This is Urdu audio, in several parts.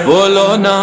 بولو نا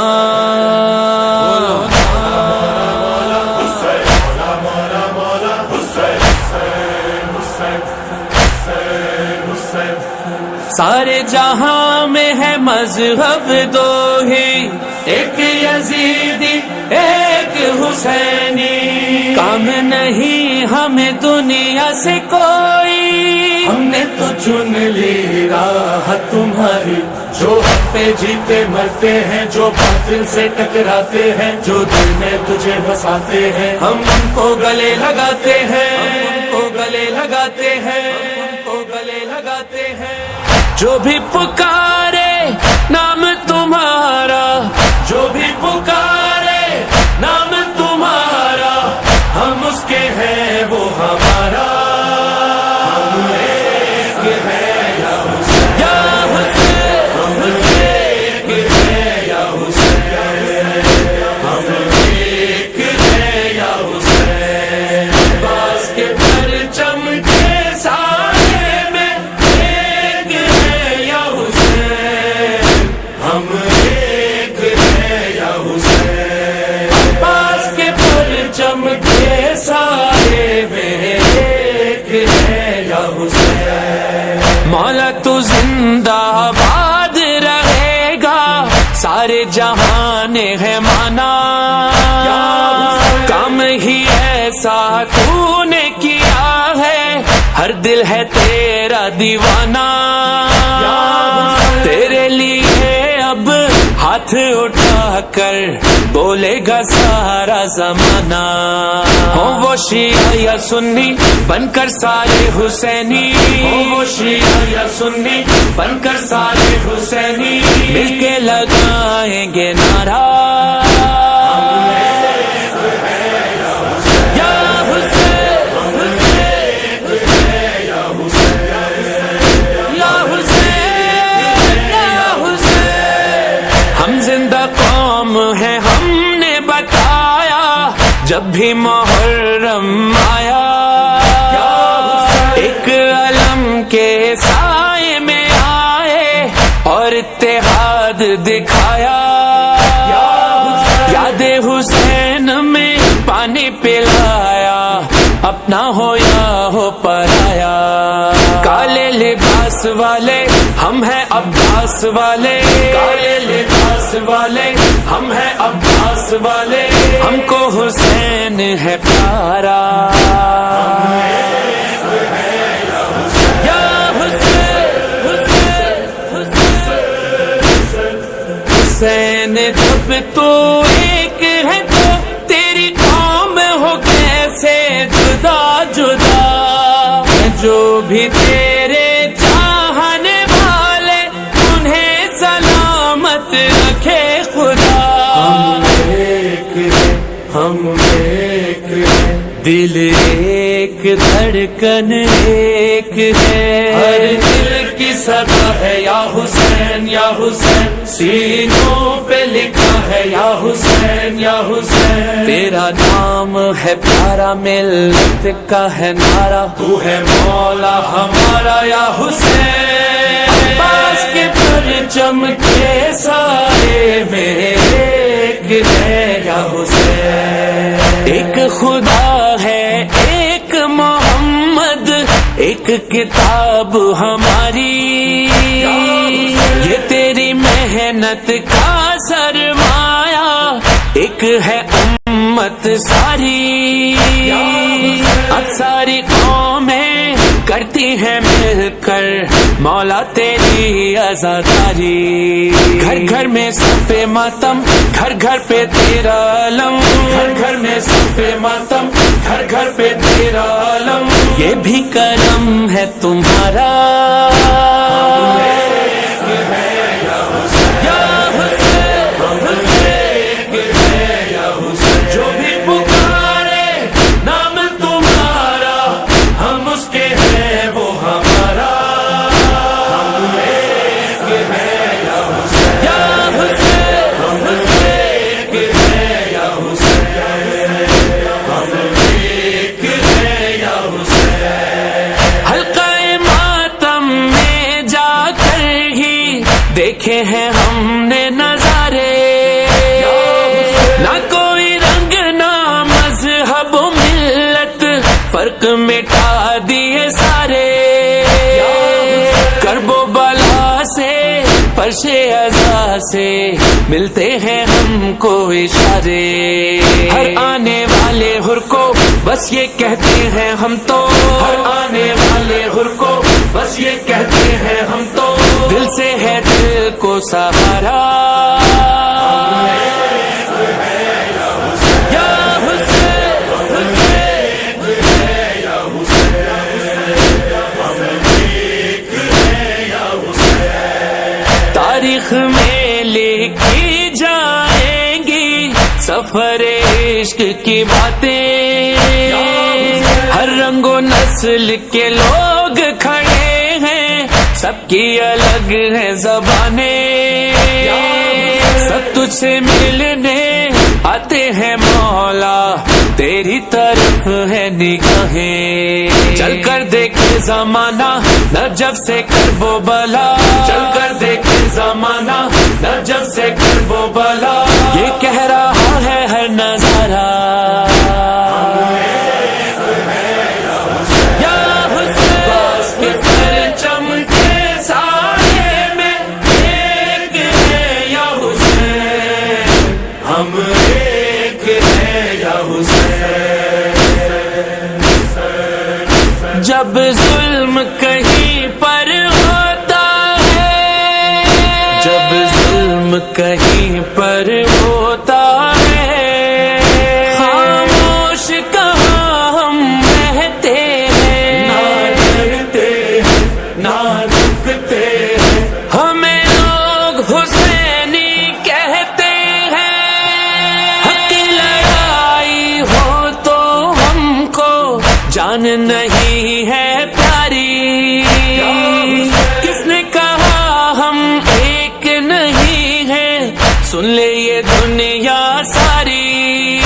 سارے جہاں میں ہے مذہب دو ہی، ایک یزیدی ایک حسینی، کام نہیں ہمیں دنیا سے کوئی، ہم نے تو چن لی راہ تمہاری، جو حق پہ جیتے مرتے ہیں، جو باطل سے ٹکراتے ہیں، جو دل میں تجھے بساتے ہیں، ہم ان کو گلے لگاتے ہیں، ان کو گلے لگاتے ہیں، ان کو گلے لگاتے ہیں۔ جو بھی پکارے نام تمہارا، جو بھی پکارے نام تمہارا، ہم اس کے ہیں وہ ہمارا، ہم ایک ہیں یا حسین، یا حسین، ہم ایک ہیں یا حسین، ہم ایک ہیں یا حسین، عباس کے پرچم کے سائے میں ایک ہیں یا حسین، ہم ایک ہیں یا حسین، عباس کے پرچم کے سائے میں ایک ہیں یا حسین۔ مولا تو زندہ باد رہے گا، سارے جہان ہے مانا، کام ہی ایسا تو نے کیا ہے، ہر دل ہے تیرا دیوانہ، تیرے لیے اب ہاتھ اٹھا کر بولے گا سارا زمانہ، ہو وہ شیعہ یا سنی بن کر سارے حسینی، ہو وہ شیعہ یا سنی بن کر سارے حسینی، مل کے لگائیں گے نعرہ، ہے ہم نے بتایا جب بھی محرم آیا، ایک علم کے سائے میں آئے اور اتحاد دکھایا، یاد حسین میں پانی پلایا، اپنا ہو یا ہو پرایا، کالے لباس والے ہم ہیں عباس والے، کالے لباس والے ہم ہیں عباس والے، ہم کو حسین ہے پیارا، یا حسین، حسین، حسین، حسین جب تو ایک ہے تو تیری قوم ہو کیسے جدا جدا، جو بھی تیرے چاہنے والے انہیں سلامت رکھے خدا، ہم ایک ہیں، ہم ایک ہیں، دل ایک دھڑکن ایک ہے، ہر دل کی صدا ہے یا حسین یا حسین، سینوں پہ لکھا ہے یا حسین یا حسین، تیرا نام ہے پیارا، ملت کا ہے نعرہ، تو ہے مولا ہمارا یا حسین، عباس کے پرچم کے سائے میں ایک ہے یا حسین، ایک خدا ہے ایک محمد، ایک کتاب ہماری، یہ تیری محنت کا سرمایہ، ایک ہے امت ساری، اب ساری قومیں کرتی ہیں مل کر مولا تیری عزاداری، گھر گھر میں صف ماتم، گھر گھر پہ تیرا علم، گھر گھر میں صف ماتم، گھر گھر پہ تیرا علم، یہ بھی کرم ہے تمہارا، جو بھی پکارے نام تمہارا، ہم اس کے ہیں وہ ہمارا، ہم ایک ہیں یا حسین، یا حسین، ہم ایک ہیں یا حسین، ہم ایک ہیں یا حسین، حلقہ دیکھے ہیں ہم نے نظارے، نہ کوئی رنگ نہ مذہب و ملت، فرق مٹا دیے سارے، کرب و بلا سے فرش عزا سے ملتے ہیں ہم کو اشارے، ہر آنے والے حر کو بس یہ کہتے ہیں ہم تو، ہر آنے والے حر کو بس یہ کہتے ہیں ہم تو، دل سے ہے دل کو سہارا، تاریخ میں لکھی جائیں گی سفر عشق کی باتیں، ہر رنگ و نسل کے لوگ کھڑے ہیں، سب کی الگ ہے زبانیں، سب تجھ سے ملنے آتے ہیں مولا، تیری طرف ہے نگاہیں، چل کر دیکھے زمانہ نجف سے کرب و بلا، چل کر دیکھے زمانہ نجف سے کرب و بلا، یہ کہہ رہا ہے ہر نظارہ، یا حسین کے پرچم کے سائے میں ایک ہے یا حسین، ہم ایک ہے یا حسین، جب ظلم کہیں پر ہوتا ہے، جب ظلم کہیں پر ہوتا ہے، خاموش کہاں ہم رہتے ہیں، نہ ڈرتے نہ رکتے ہیں، ہمیں لوگ حسینی کہتے ہیں، حق کی لڑائی ہو تو ہم کو جان نہیں ہے پیاری، کس نے کہا ہم ایک نہیں ہیں، سن لے یہ دنیا ساری،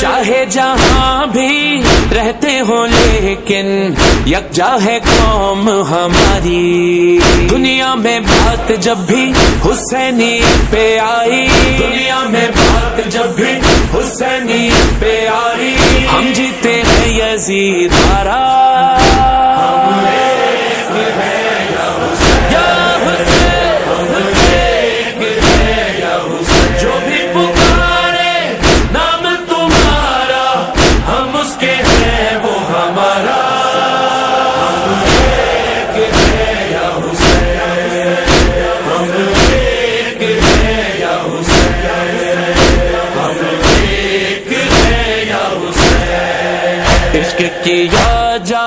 چاہے جہاں بھی رہتے ہو لیکن یکجا ہے قوم ہماری، دنیا میں بات جب بھی حسینی پہ آئی، دنیا میں بات جب بھی حسینی پہ آئی، ہم جیتے ہیں یزید ہارا، جو بھی پکارے نام تمہارا، ہم اس کے ہیں وہ ہمارا، ہم ایک ہے یا حسین، ہم ایک ہے یا حسین، ہم ایک ہے یا حسین، عشق کیا جا